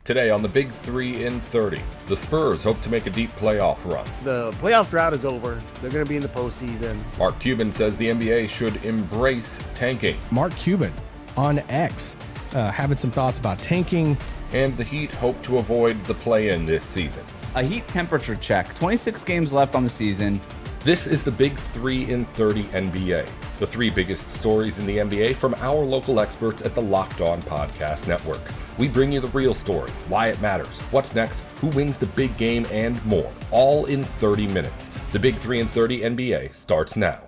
Today on the Big 3 in 30, the Spurs hope to make a deep playoff run. The playoff drought is over. They're going to be in the postseason. Mark Cuban says the NBA should embrace tanking. Mark Cuban on X having some thoughts about tanking. And the Heat hope to avoid the play-in this season. A Heat temperature check. 26 games left on the season. This is the Big 3 in 30 NBA. The three biggest stories in the NBA from our local experts at the Locked On Podcast Network. We bring you the real story, why it matters, what's next, who wins the big game, and more. All in 30 minutes. The Big 3 in 30 NBA starts now.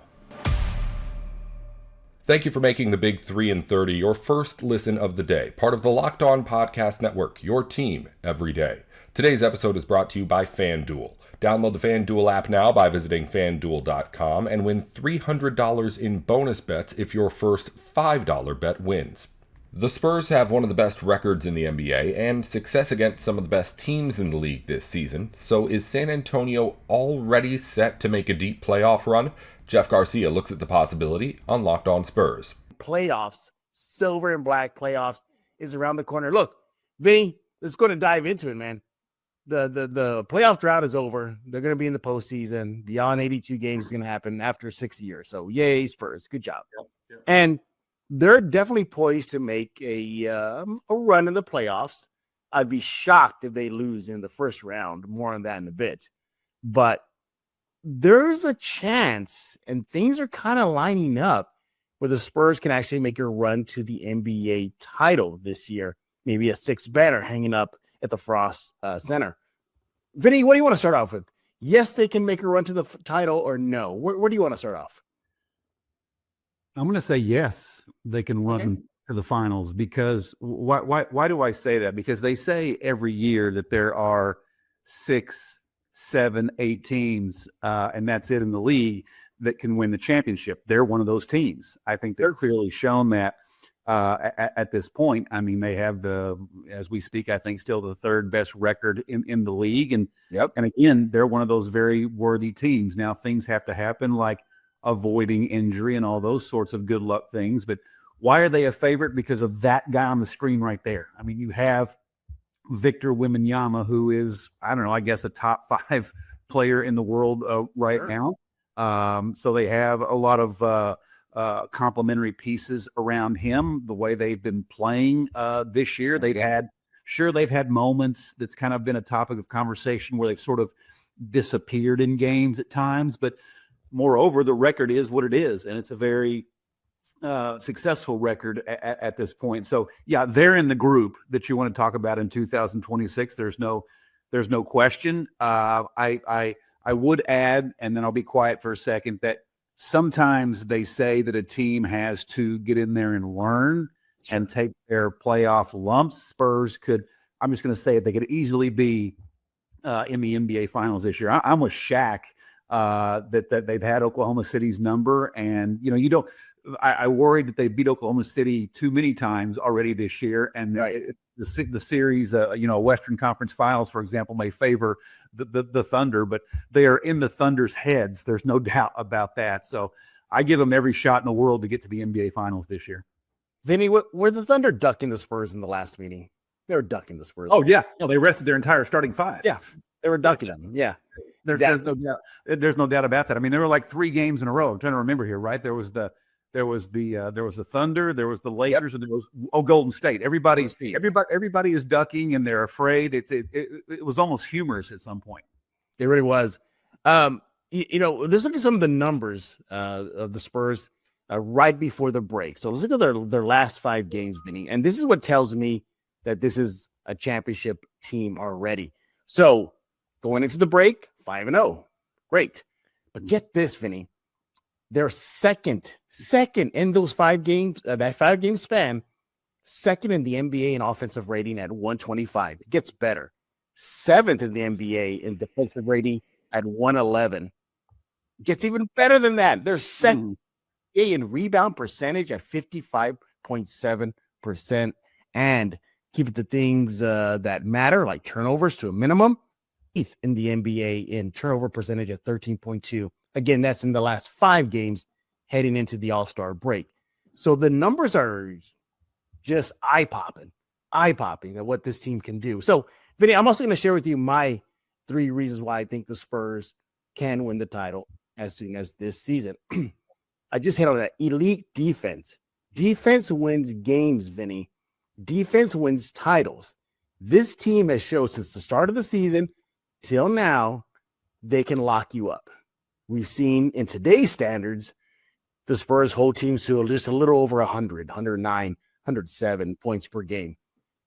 Thank you for making the Big 3 in 30 your first listen of the day. Part of the Locked On Podcast Network, your team every day. Today's episode is brought to you by FanDuel. Download the FanDuel app now by visiting FanDuel.com and win $300 in bonus bets if your first $5 bet wins. The Spurs have one of the best records in the NBA and success against some of the best teams in the league this season. So is San Antonio already set to make a deep playoff run? Jeff Garcia looks at the possibility on Locked On Spurs. Playoffs, silver and black playoffs is around the corner. Look, Vinny, let's go to dive into it, man. The playoff drought is over. They're going to be in the postseason. Beyond 82 games is going to happen after 6 years. So, yay, Spurs. Good job. Yep. And they're definitely poised to make a run in the playoffs. I'd be shocked if they lose in the first round. More on that in a bit. But there's a chance, and things are kind of lining up, where the Spurs can actually make a run to the NBA title this year. Maybe a sixth banner hanging up at the Frost Center. Vinny, what do you want to start off with? Yes, they can make a run to the title, or no? Where do you want to start off? I'm going to say yes, they can run to the finals. Because why do I say that? Because they say every year that there are 6, 7, 8 teams, and that's it in the league, that can win the championship. They're one of those teams. I think they're clearly shown that at this point. I mean, they have as we speak, I think still the third best record in the league. And and again, they're one of those very worthy teams. Now, things have to happen, like avoiding injury and all those sorts of good luck things. But why are they a favorite? Because of that guy on the screen right there. I mean, you have Victor Wembanyama, who is, I don't know, I guess a top 5 player in the world right now. So they have a lot of complementary pieces around him. The way they've been playing this year, they've had moments that's kind of been a topic of conversation where they've sort of disappeared in games at times. But moreover, the record is what it is, and it's a very successful record at this point. So yeah, they're in the group that you want to talk about in 2026. There's no question. I would add, and then I'll be quiet for a second, that sometimes they say that a team has to get in there and learn and take their playoff lumps. Spurs could, I'm just going to say it, they could easily be in the NBA Finals this year. I'm with Shaq that they've had Oklahoma City's number, and I worried that they beat Oklahoma City too many times already this year, and the series, Western Conference Finals, for example, may favor the Thunder, but they are in the Thunder's heads. There's no doubt about that. So I give them every shot in the world to get to the NBA Finals this year. Vinny, were the Thunder ducking the Spurs in the last meeting? They were ducking the Spurs. Oh yeah, they rested their entire starting 5. Yeah, they were ducking them. Yeah, there's no doubt. There's no doubt about that. I mean, there were like 3 games in a row. I'm trying to remember here, right? There was the Thunder, there was the Lakers, and there was Golden State. Everybody is ducking, and they're afraid. It was almost humorous at some point. It really was. Let's look at some of the numbers of the Spurs right before the break. So let's look at their last 5 games, Vinny, and this is what tells me that this is a championship team already. So going into the break, 5-0, great. But get this, Vinny. They're second in those 5 games, that 5-game span, second in the NBA in offensive rating at 125. It gets better. 7th in the NBA in defensive rating at 111. Gets even better than that. They're second in rebound percentage at 55.7%. And keep the things that matter, like turnovers, to a minimum. 8th in the NBA in turnover percentage at 13.2. Again, that's in the last 5 games heading into the All-Star break. So the numbers are just eye-popping. eye-popping at what this team can do. So, Vinny, I'm also going to share with you my 3 reasons why I think the Spurs can win the title as soon as this season. I just hit on that elite defense. Defense wins games, Vinny. Defense wins titles. This team has shown since the start of the season till now, they can lock you up. We've seen in today's standards, the Spurs whole team to just a little over 100, 109, 107 points per game.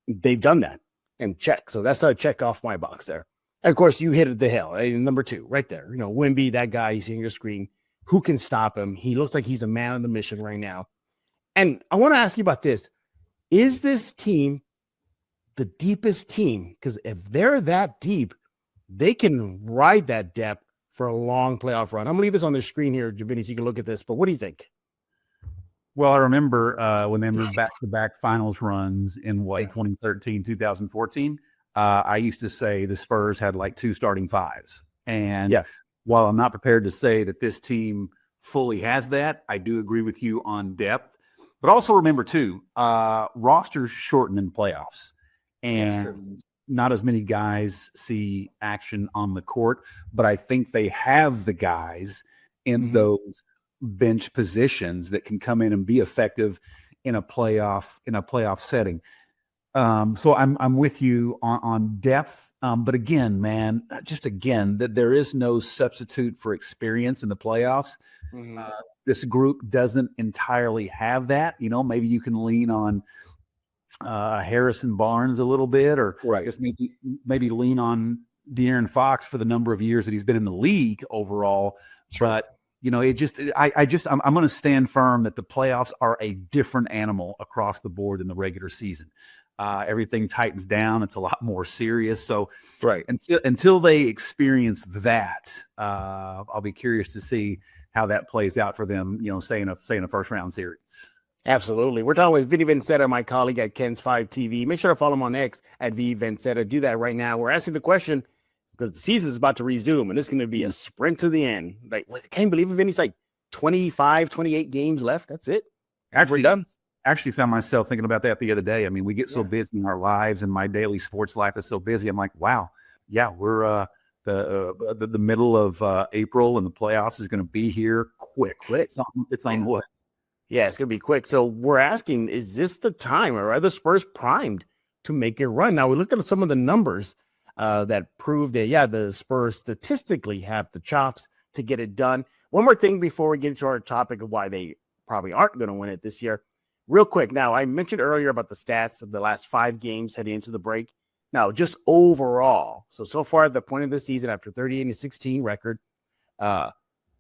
They've done that and check. So that's a check off my box there. And of course, you hit the hell. Number 2, right there. Wemby, that guy you see on your screen. Who can stop him? He looks like he's a man on the mission right now. And I want to ask you about this. Is this team the deepest team? Because if they're that deep, they can ride that depth for a long playoff run. I'm going to leave this on the screen here, Javini, so you can look at this. But what do you think? Well, I remember when they moved back-to-back finals runs in 2013, 2014. I used to say the Spurs had like 2 starting 5s. And while I'm not prepared to say that this team fully has that, I do agree with you on depth. But also remember, too, rosters shorten in playoffs. And not as many guys see action on the court. But I think they have the guys in those bench positions that can come in and be effective in a playoff setting. So I'm with you on depth. But again, man, that there is no substitute for experience in the playoffs. This group doesn't entirely have that. Maybe you can lean on Harrison Barnes a little bit, or just maybe lean on De'Aaron Fox for the number of years that he's been in the league overall. But I'm going to stand firm that the playoffs are a different animal across the board than the regular season. Everything tightens down. It's a lot more serious. So until they experience that, I'll be curious to see how that plays out for them, say in a first round series. Absolutely. We're talking with Vinny Vencetta, my colleague at Ken's 5 TV. Make sure to follow him on X at VVencetta. Do that right now. We're asking the question because the season is about to resume, and it's going to be a sprint to the end. Like, I can't believe it, Vinny. It's like 25, 28 games left. That's it. We're done. Actually found myself thinking about that the other day. I mean, we get so busy in our lives, and my daily sports life is so busy. I'm like, wow, we're the middle of April, and the playoffs is going to be here quick. It's on what? Yeah, it's going to be quick. So we're asking, is this the time, or are the Spurs primed to make a run? Now, we looked at some of the numbers that prove that, the Spurs statistically have the chops to get it done. One more thing before we get into our topic of why they probably aren't going to win it this year. Real quick, now, I mentioned earlier about the stats of the last 5 games heading into the break. Now, just overall, so far at the point of the season, after 38-16 record,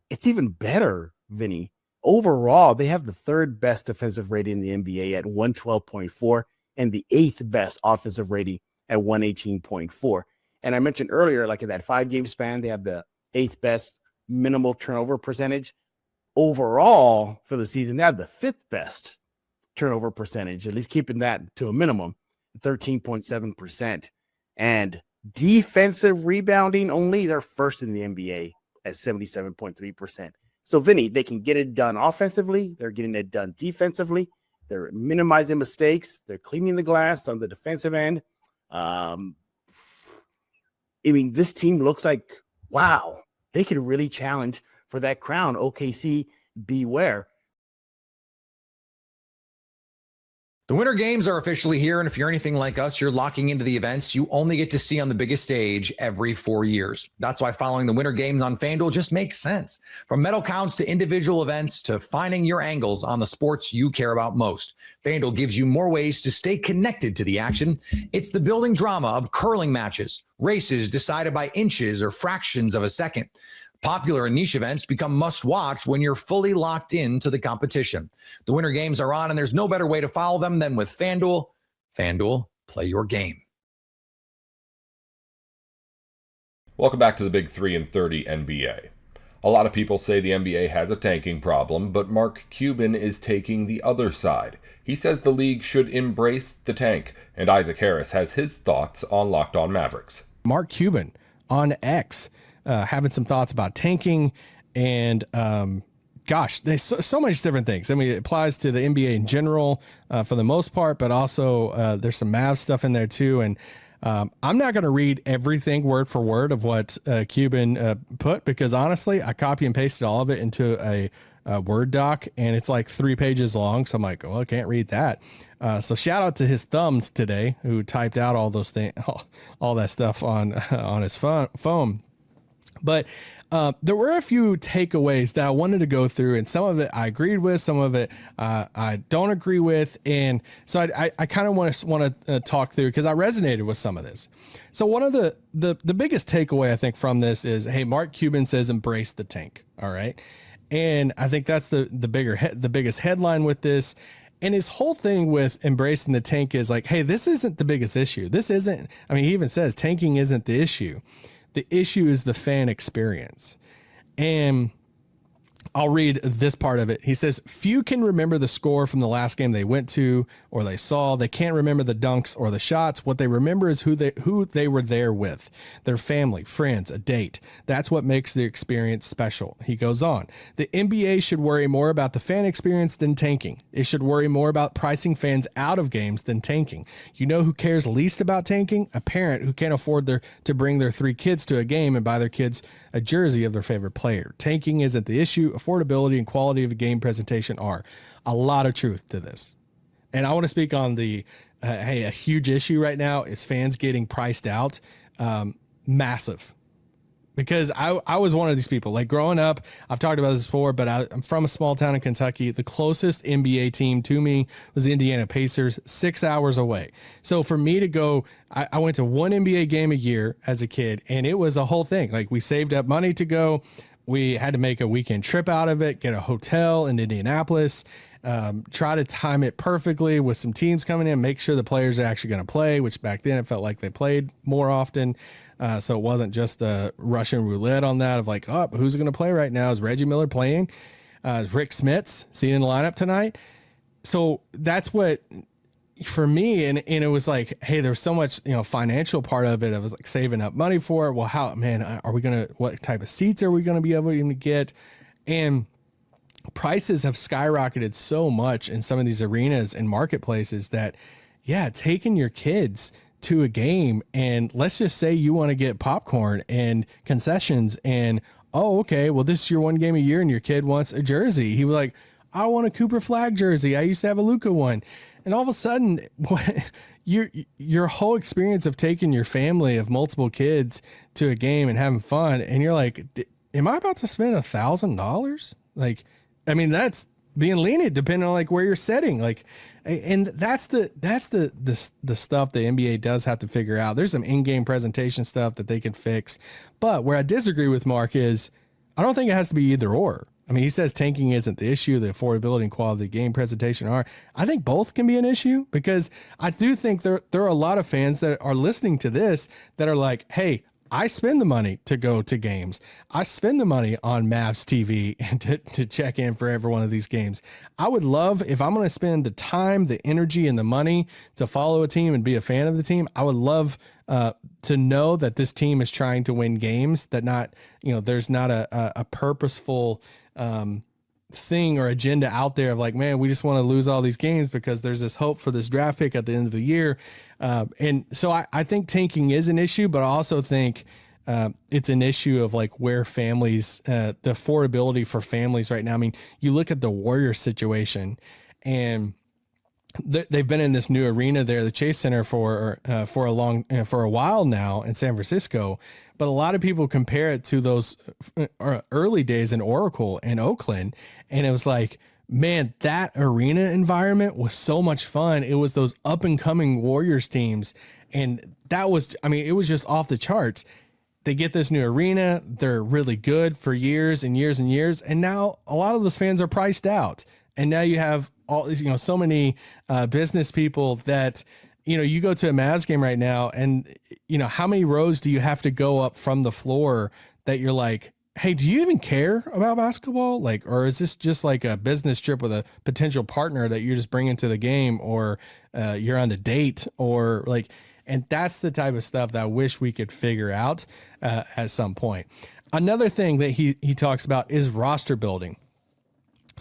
it's even better, Vinny. Overall, they have the 3rd best defensive rating in the NBA at 112.4 and the 8th best offensive rating at 118.4. And I mentioned earlier, like in that 5-game span, they have the 8th best minimal turnover percentage. Overall, for the season, they have the 5th best turnover percentage, at least keeping that to a minimum, 13.7%. And defensive rebounding only, they're first in the NBA at 77.3%. So, Vinny, they can get it done offensively. They're getting it done defensively. They're minimizing mistakes. They're cleaning the glass on the defensive end. This team looks like, wow, they could really challenge for that crown. OKC, beware. The Winter Games are officially here, and if you're anything like us, you're locking into the events you only get to see on the biggest stage every 4 years. That's why following the Winter Games on FanDuel just makes sense. From medal counts to individual events to finding your angles on the sports you care about most, FanDuel gives you more ways to stay connected to the action. It's the building drama of curling matches, races decided by inches or fractions of a second. Popular and niche events become must-watch when you're fully locked into the competition. The Winter Games are on, and there's no better way to follow them than with FanDuel. FanDuel, play your game. Welcome back to the Big 3 and 30 NBA. A lot of people say the NBA has a tanking problem, but Mark Cuban is taking the other side. He says the league should embrace the tank, and Isaac Harris has his thoughts on Locked On Mavericks. Mark Cuban on X having some thoughts about tanking and kind gosh, there's so much different things. I mean, it applies to the NBA in general for the most part, but also there's some Mavs stuff in there too. And I'm not going to read everything word for word of what Cuban put, because honestly, I copy and pasted all of it into a Word doc, and it's like 3 pages long. So I'm like, well, I can't read that. So shout out to his thumbs today, who typed out all those things, all that stuff on his phone. But there were a few takeaways that I wanted to go through, and some of it I agreed with, some of it I don't agree with. And so I kind of want to talk through, because I resonated with some of this. So one of the biggest takeaway I think from this is, hey, Mark Cuban says embrace the tank. All right. And I think that's the biggest headline with this. And his whole thing with embracing the tank is like, hey, this isn't the biggest issue. This isn't, I mean, he even says tanking isn't the issue. The issue is the fan experience. And I'll read this part of it. He says, few can remember the score from the last game they went to or they saw. They can't remember the dunks or the shots. What they remember is who they were there with, their family, friends, a date. That's what makes the experience special. He goes on. The NBA should worry more about the fan experience than tanking. It should worry more about pricing fans out of games than tanking. You know who cares least about tanking? A parent who can't afford to bring their 3 kids to a game and buy their kids a jersey of their favorite player. Tanking isn't the issue. Affordability and quality of a game presentation are. A lot of truth to this. And I want to speak on the, hey, a huge issue right now is fans getting priced out. Massive. Because I was one of these people, like growing up, I've talked about this before, but I'm from a small town in Kentucky. The closest NBA team to me was the Indiana Pacers, 6 hours away. So for me to go, I went to one NBA game a year as a kid, and it was a whole thing. Like, we saved up money to go. We had to make a weekend trip out of it, get a hotel in Indianapolis, try to time it perfectly with some teams coming in, make sure the players are actually going to play, which back then it felt like they played more often. So it wasn't just a Russian roulette on that of like, oh, who's going to play right now? Is Reggie Miller playing? Is Rick Smits seen in the lineup tonight? So that's what, for me, and it was like, hey, there's so much, financial part of it. I was like saving up money for it. Well, what type of seats are we going to be able to get? And prices have skyrocketed so much in some of these arenas and marketplaces that, yeah, taking your kids to a game, and let's just say you want to get popcorn and concessions, and, oh, okay, well, this is your one game a year and your kid wants a jersey. He was like, I want a Cooper Flag jersey. I used to have a Luka one. And all of a sudden, your whole experience of taking your family of multiple kids to a game and having fun, and you're like, am I about to spend $1,000? Like, I mean, that's being lenient depending on like where you're setting. Like, and that's the stuff the NBA does have to figure out. There's some in-game presentation stuff that they can fix. But where I disagree with Mark is, I don't think it has to be either or. I mean, he says tanking isn't the issue, the affordability and quality of the game presentation are. I think both can be an issue, because I do think there are a lot of fans that are listening to this that are like, hey, I spend the money to go to games. I spend the money on Mavs TV and to check in for every one of these games. I would love, if I'm going to spend the time, the energy, and the money to follow a team and be a fan of the team, I would love to know that this team is trying to win games, that not, there's not a purposeful thing or agenda out there of like, man, we just want to lose all these games because there's this hope for this draft pick at the end of the year. And so I think tanking is an issue, but I also think it's an issue of like where families, the affordability for families right now. I mean, you look at the Warriors situation, and they've been in this new arena there, the Chase Center, for a while now in San Francisco. But a lot of people compare it to those early days in Oracle in Oakland. And it was like, man, that arena environment was so much fun. It was those up and coming Warriors teams. And that was, I mean, it was just off the charts. They get this new arena. They're really good for years and years and years. And now a lot of those fans are priced out. And now you have all these, so many business people that, you go to a Mavs game right now, and, how many rows do you have to go up from the floor that you're like, hey, do you even care about basketball? Like, or is this just like a business trip with a potential partner that you're just bringing to the game, or you're on a date, or like, and that's the type of stuff that I wish we could figure out at some point. Another thing that he talks about is roster building.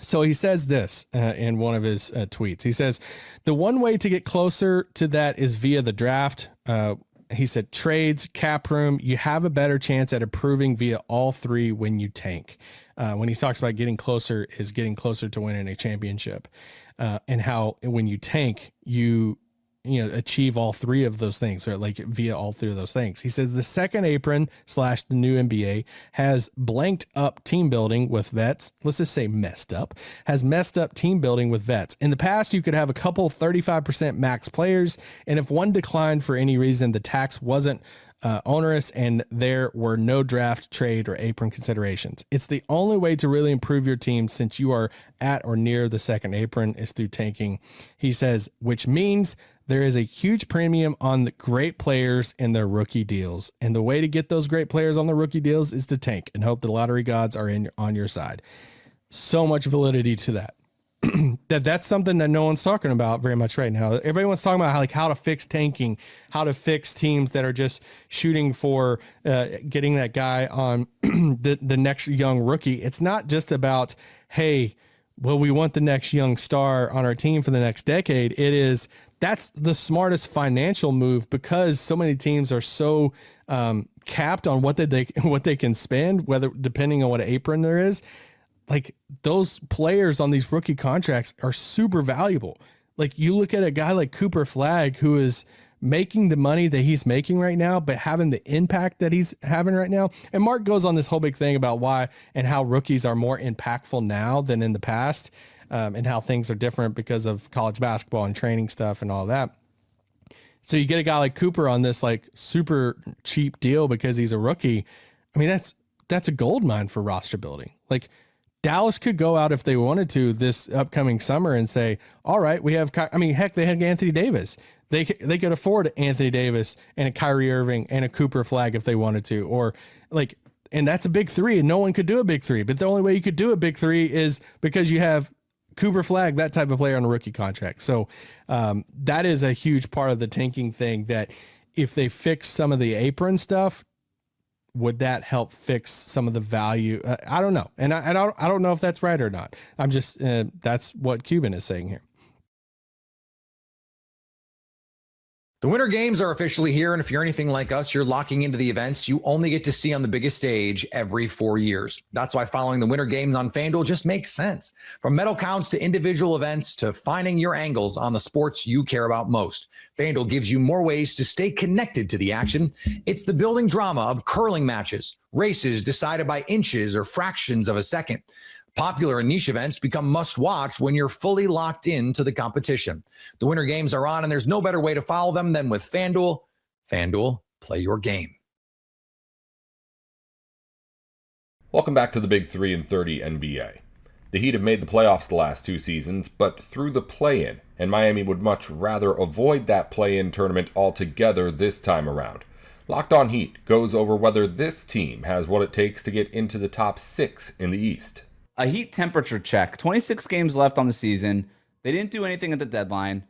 So he says this in one of his tweets. He says, the one way to get closer to that is via the draft. He said trades, cap room, you have a better chance at improving via all three when you tank. When he talks about getting closer is getting closer to winning a championship, and how when you tank, you achieve all three of those things, or like via all three of those things. He says the second apron / the new NBA has blanked up team building with vets. Let's just say messed up team building with vets. In the past, you could have a couple 35% max players, and if one declined for any reason, the tax wasn't onerous and there were no draft, trade, or apron considerations. It's the only way to really improve your team since you are at or near the second apron is through tanking. He says, which means there is a huge premium on the great players in their rookie deals. And the way to get those great players on the rookie deals is to tank and hope the lottery gods are on your side. So much validity to that. That's something that no one's talking about very much right now. Everybody wants to talk about how to fix tanking, how to fix teams that are just shooting for getting that guy on the next young rookie. It's not just about, hey, well, we want the next young star on our team for the next decade. That's the smartest financial move because so many teams are so capped on what they can spend, whether depending on what apron there is. Like those players on these rookie contracts are super valuable. Like you look at a guy like Cooper Flagg, who is making the money that he's making right now, but having the impact that he's having right now. And Mark goes on this whole big thing about why and how rookies are more impactful now than in the past, and how things are different because of college basketball and training stuff and all that. So you get a guy like Cooper on this like super cheap deal because he's a rookie. I mean, that's a gold mine for roster building. Like Dallas could go out if they wanted to this upcoming summer and say, all right, we have, heck, they had Anthony Davis. They could afford Anthony Davis and a Kyrie Irving and a Cooper Flagg if they wanted to, or like, and that's a big three and no one could do a big three, but the only way you could do a big three is because you have Cooper Flagg, that type of player on a rookie contract. So that is a huge part of the tanking thing, that if they fix some of the apron stuff, would that help fix some of the value? I don't know. And I don't know if that's right or not. I'm just, that's what Cuban is saying here. The Winter Games are officially here, and if you're anything like us, you're locking into the events you only get to see on the biggest stage every 4 years. That's why following the Winter Games on FanDuel just makes sense. From medal counts to individual events to finding your angles on the sports you care about most, FanDuel gives you more ways to stay connected to the action. It's the building drama of curling matches, races decided by inches or fractions of a second. Popular and niche events become must-watch when you're fully locked into the competition. The Winter Games are on, and there's no better way to follow them than with FanDuel. FanDuel, play your game. Welcome back to the Big 3 and 30 NBA. The Heat have made the playoffs the last 2 seasons, but through the play-in, and Miami would much rather avoid that play-in tournament altogether this time around. Locked On Heat goes over whether this team has what it takes to get into the top 6 in the East. A Heat temperature check. 26 games left on the season. They didn't do anything at the deadline.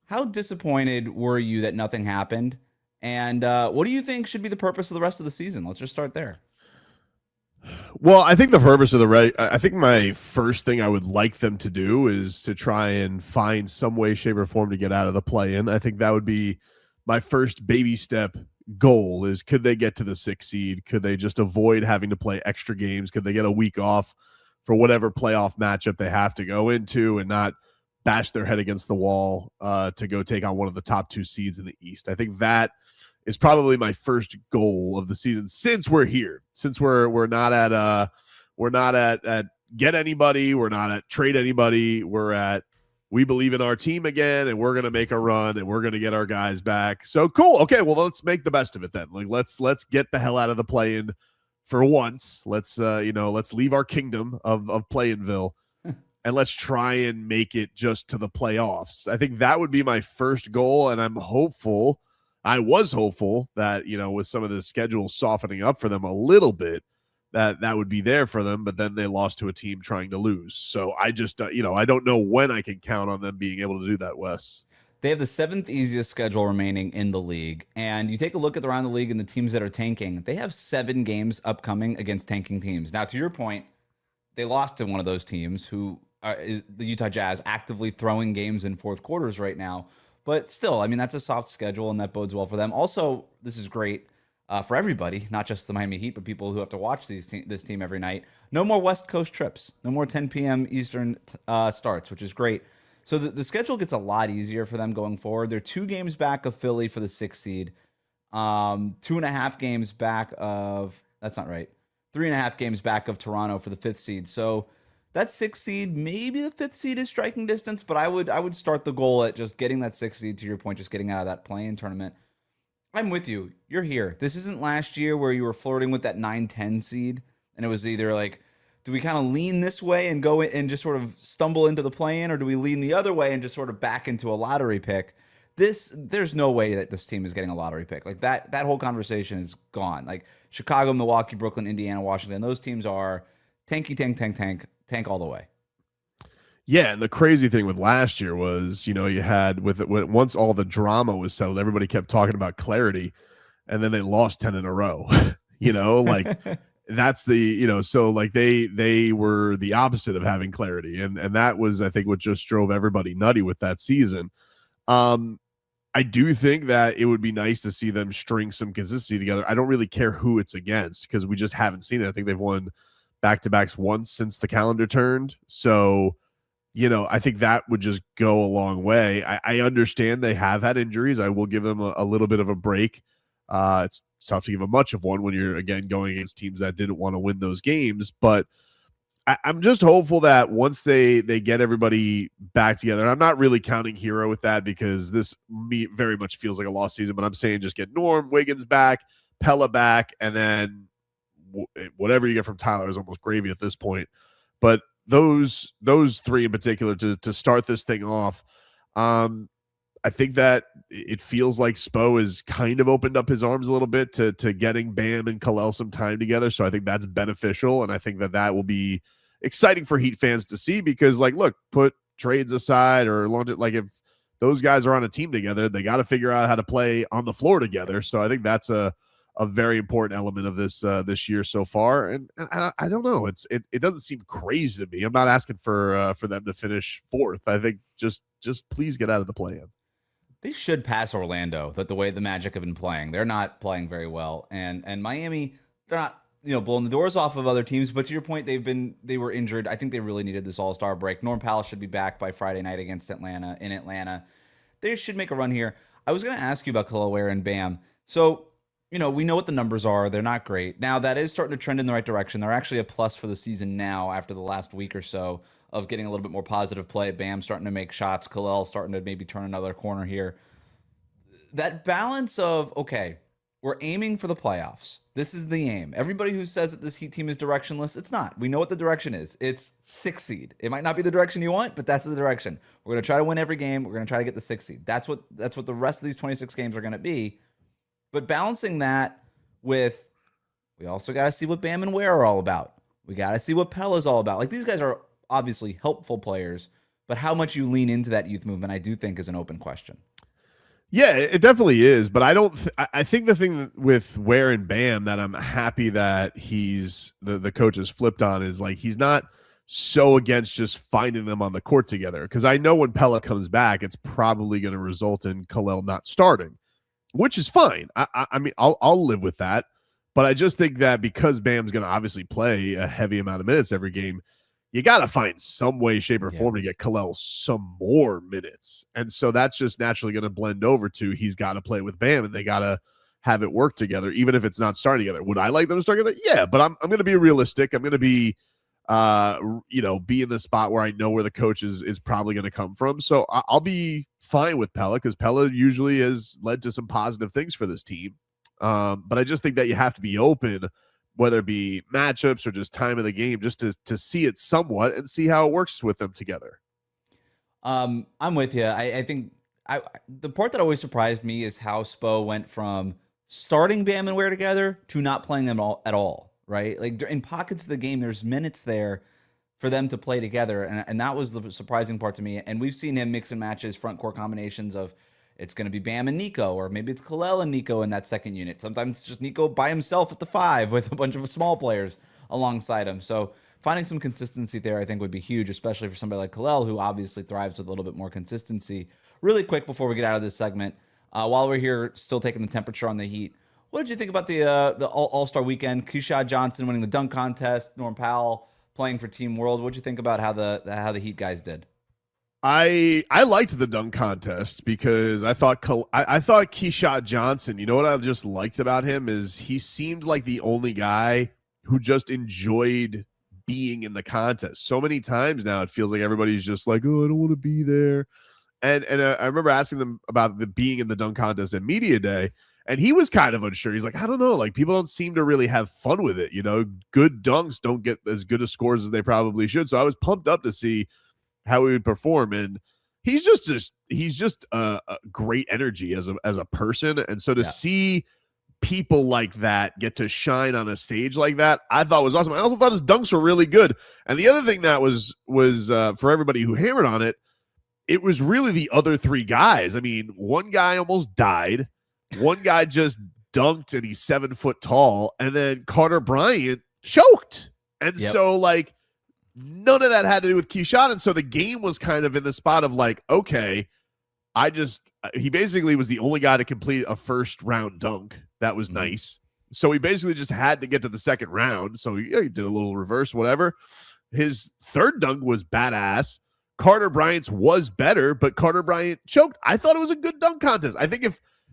How disappointed were you that nothing happened? And what do you think should be the purpose of the rest of the season? Let's just start there. Well, I think the purpose of I think my first thing I would like them to do is to try and find some way, shape, or form to get out of the play-in. I think that would be my first baby step goal, is could they get to the 6th seed? Could they just avoid having to play extra games? Could they get a week off for whatever playoff matchup they have to go into and not bash their head against the wall to go take on one of the top 2 seeds in the East? I think that is probably my first goal of the season, since we're here, since we're not at get anybody, we're not at trade anybody, we're at we believe in our team again, and we're gonna make a run, and we're gonna get our guys back. So cool. Okay, well, let's make the best of it then. Like let's get the hell out of the play-in for once. Let's leave our kingdom of play-inville and let's try and make it just to the playoffs. I think that would be my first goal, and I was hopeful that, with some of the schedule softening up for them a little bit, that would be there for them, but then they lost to a team trying to lose. So I just, I don't know when I can count on them being able to do that, Wes. They have the 7th easiest schedule remaining in the league. And you take a look at around the league and the teams that are tanking, they have 7 games upcoming against tanking teams. Now, to your point, they lost to one of those teams who is the Utah Jazz actively throwing games in fourth quarters right now. But still, I mean, that's a soft schedule, and that bodes well for them. Also, this is great for everybody, not just the Miami Heat, but people who have to watch this team every night. No more West Coast trips. No more 10 p.m. Eastern starts, which is great. So the schedule gets a lot easier for them going forward. They're 2 games back of Philly for the 6th seed. 2.5 games back of, that's not right, 3.5 games back of Toronto for the 5th seed. So that 6th seed, maybe the 5th seed is striking distance, but I would start the goal at just getting that 6th seed, to your point, just getting out of that play-in tournament. I'm with you. You're here. This isn't last year where you were flirting with that 9-10 seed, and it was either like, do we kind of lean this way and go in and just sort of stumble into the play-in, or do we lean the other way and just sort of back into a lottery pick? There's no way that this team is getting a lottery pick. Like that whole conversation is gone. Like Chicago, Milwaukee, Brooklyn, Indiana, Washington, those teams are tanky, tank all the way. Yeah, and the crazy thing with last year was, you had once all the drama was settled, everybody kept talking about clarity, and then they lost 10 in a row. Like that's the, so like they were the opposite of having clarity, and that was, I think, what just drove everybody nutty with that season. I do think that it would be nice to see them string some consistency together. I don't really care who it's against because we just haven't seen it. I think they've won back-to-backs once since the calendar turned. So, I think that would just go a long way. I understand they have had injuries. I will give them a little bit of a break. It's tough to give them much of one when you're, again, going against teams that didn't want to win those games. But I'm just hopeful that once they get everybody back together, and I'm not really counting Hero with that because this very much feels like a lost season, but I'm saying just get Norm, Wiggins back, Pella back, and then whatever you get from Tyler is almost gravy at this point. But those 3 in particular to start this thing off, I think that it feels like Spo has kind of opened up his arms a little bit to getting Bam and Kalel some time together. So I think that's beneficial, and I think that will be exciting for Heat fans to see because, like, look, put trades aside or like if those guys are on a team together, they got to figure out how to play on the floor together. So I think that's a very important element of this year so far. And I don't know, it doesn't seem crazy to me. I'm not asking for them to finish 4th. I think just please get out of the play-in. They should pass Orlando, the way the Magic have been playing. They're not playing very well. And Miami, they're not, blowing the doors off of other teams. But to your point, they were injured. I think they really needed this All-Star break. Norm Powell should be back by Friday night against Atlanta in Atlanta. They should make a run here. I was going to ask you about Kalaware and Bam. So, we know what the numbers are. They're not great. Now, that is starting to trend in the right direction. They're actually a plus for the season now after the last week or so of getting a little bit more positive play. Bam starting to make shots. Kalel starting to maybe turn another corner here. That balance of, okay, we're aiming for the playoffs. This is the aim. Everybody who says that this Heat team is directionless, it's not. We know what the direction is. It's 6th seed. It might not be the direction you want, but that's the direction. We're going to try to win every game. We're going to try to get the 6th seed. That's what the rest of these 26 games are going to be. But balancing that with, we also got to see what Bam and Ware are all about. We got to see what Pella's all about. Like, these guys are obviously helpful players, but how much you lean into that youth movement, I do think is an open question. Yeah, it definitely is. But I think the thing with Ware and Bam that I'm happy that he's the coach has flipped on is like he's not so against just finding them on the court together. Because I know when Pella comes back, it's probably going to result in Kalel not starting, which is fine. I mean, I'll live with that. But I just think that because Bam's going to obviously play a heavy amount of minutes every game, you got to find some way, shape, or form to get Kalel some more minutes. And so that's just naturally going to blend over to he's got to play with Bam, and they got to have it work together, even if it's not starting together. Would I like them to start together? Yeah, but I'm going to be realistic. I'm going to be, be in the spot where I know where the coach is probably going to come from. So I'll be fine with Pella because Pella usually has led to some positive things for this team. But I just think that you have to be open, whether it be matchups or just time of the game, just to see it somewhat and see how it works with them together. I'm with you. I think the part that always surprised me is how Spo went from starting Bam and Ware together to not playing them at all, right? Like in pockets of the game, there's minutes there for them to play together. And that was the surprising part to me. And we've seen him mix and matches front court combinations of it's going to be Bam and Nico, or maybe it's Kalel and Nico in that second unit. Sometimes it's just Nico by himself at the 5 with a bunch of small players alongside him. So finding some consistency there, I think, would be huge, especially for somebody like Kalel, who obviously thrives with a little bit more consistency. Really quick before we get out of this segment, while we're here still taking the temperature on the Heat, what did you think about the All-Star weekend? Keyshawn Johnson winning the dunk contest, Norm Powell playing for Team World. What did you think about how the Heat guys did? I liked the dunk contest because I thought Keyshawn Johnson, you know what I just liked about him is he seemed like the only guy who just enjoyed being in the contest. So many times now it feels like everybody's just like, oh, I don't want to be there. And I remember asking them about the being in the dunk contest at Media Day, and he was kind of unsure. He's like, I don't know, like people don't seem to really have fun with it. You know, good dunks don't get as good of scores as they probably should. So I was pumped up to see how he would perform, and he's just a great energy as a person, and so to see people like that get to shine on a stage like that, I thought was awesome. I also thought his dunks were really good, and the other thing that was for everybody who hammered on it, it was really the other three guys. I mean, one guy almost died, one guy just dunked, and he's 7 foot tall, and then Carter Bryant choked, and so like. None of that had to do with Keyshawn, and so the game was kind of in the spot of like, okay, he basically was the only guy to complete a first round dunk. That was nice. So he basically just had to get to the second round. So he did a little reverse, whatever. His third dunk was badass. Carter Bryant's was better, but Carter Bryant choked. I thought it was a good dunk contest. I think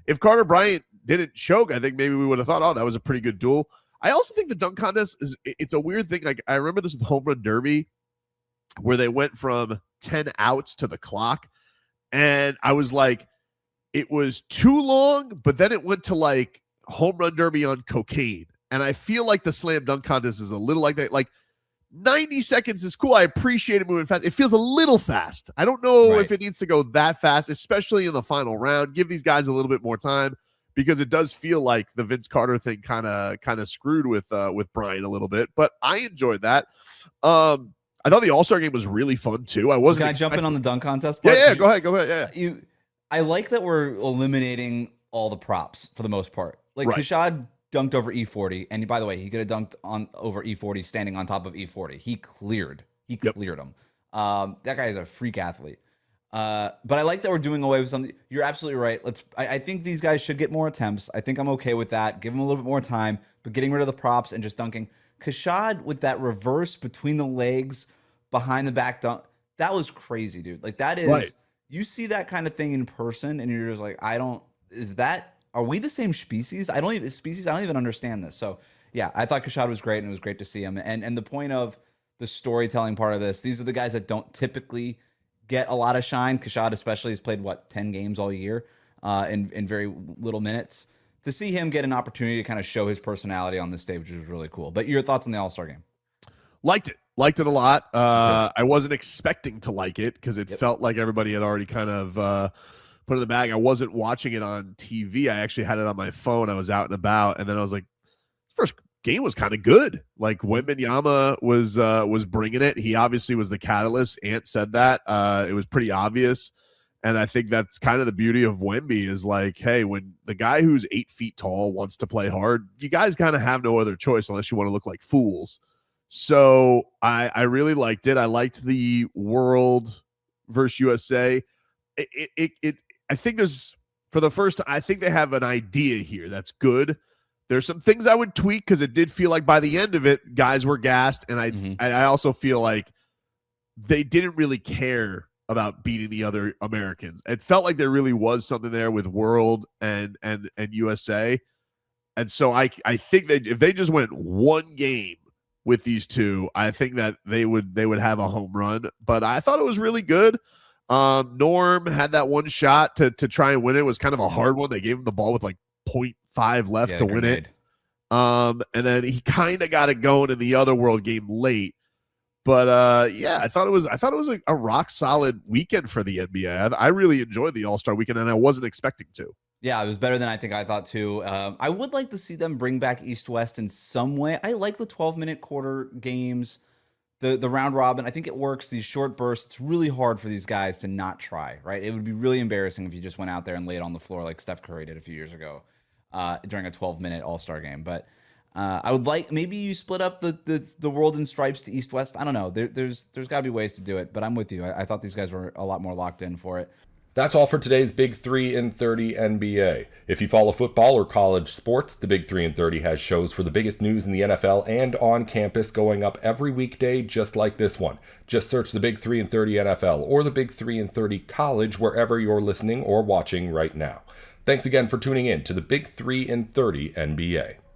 if Carter Bryant didn't choke, I think maybe we would have thought, oh, that was a pretty good duel. I also think the dunk contest it's a weird thing. Like I remember this with Home Run Derby where they went from 10 outs to the clock. And I was like, it was too long, but then it went to like Home Run Derby on cocaine. And I feel like the slam dunk contest is a little like that. Like 90 seconds is cool. I appreciate it moving fast. It feels a little fast. I don't know if it needs to go that fast, especially in the final round. Give these guys a little bit more time. Because it does feel like the Vince Carter thing kind of screwed with Brian a little bit, but I enjoyed that. I thought the All-Star game was really fun too. Can I jump in on the dunk contest part? Yeah, go ahead. Yeah. I like that we're eliminating all the props for the most part. Like Kashad dunked over E40, and by the way, he could have dunked over E40 standing on top of E40. He cleared him. That guy is a freak athlete. But I like that we're doing away with something. You're absolutely right. I think these guys should get more attempts. I think I'm okay with that. Give them a little bit more time, but getting rid of the props and just dunking. Kashad with that reverse between the legs behind the back dunk, that was crazy, dude. Like that is, you see that kind of thing in person and you're just like, are we the same species? I don't even understand this. So yeah, I thought Kashad was great and it was great to see him. And the point of the storytelling part of this, these are the guys that don't typically get a lot of shine. Kashad especially has played 10 games all year in very little minutes. To see him get an opportunity to kind of show his personality on this stage was really cool. But your thoughts on the All-Star game? Liked it a lot. I wasn't expecting to like it because it felt like everybody had already kind of put it in the bag. I wasn't watching it on TV. I actually had it on my phone. I was out and about, and then I was like, first game was kind of good. Like Wembanyama was bringing it. He obviously was the catalyst. Ant said that. It was pretty obvious. And I think that's kind of the beauty of Wemby is like, hey, when the guy who's 8 feet tall wants to play hard, you guys kind of have no other choice unless you want to look like fools. So I really liked it. I liked the World versus USA. I think I think they have an idea here that's good. There's some things I would tweak because it did feel like by the end of it, guys were gassed. And I also feel like they didn't really care about beating the other Americans. It felt like there really was something there with World and USA. And so I think that if they just went one game with these two, I think that they would have a home run. But I thought it was really good. Norm had that one shot to try and win it. It was kind of a hard one. They gave him the ball with 0.5 left to win it. And then he kind of got it going in the other World game late. But I thought it was a rock solid weekend for the NBA. I really enjoyed the All-Star weekend, and I wasn't expecting to. Yeah, it was better than I thought too. I would like to see them bring back East-West in some way. I like the 12-minute quarter games, the round robin. I think it works. These short bursts. It's really hard for these guys to not try, right? It would be really embarrassing if you just went out there and laid on the floor like Steph Curry did a few years ago during a 12-minute All-Star game. But I would like, maybe you split up the world in stripes to East-West. I don't know. There's got to be ways to do it, but I'm with you. I thought these guys were a lot more locked in for it. That's all for today's Big 3 in 30 NBA. If you follow football or college sports, the Big 3 in 30 has shows for the biggest news in the NFL and on campus going up every weekday just like this one. Just search the Big 3 in 30 NFL or the Big 3 in 30 college wherever you're listening or watching right now. Thanks again for tuning in to the Big 3 in 30 NBA.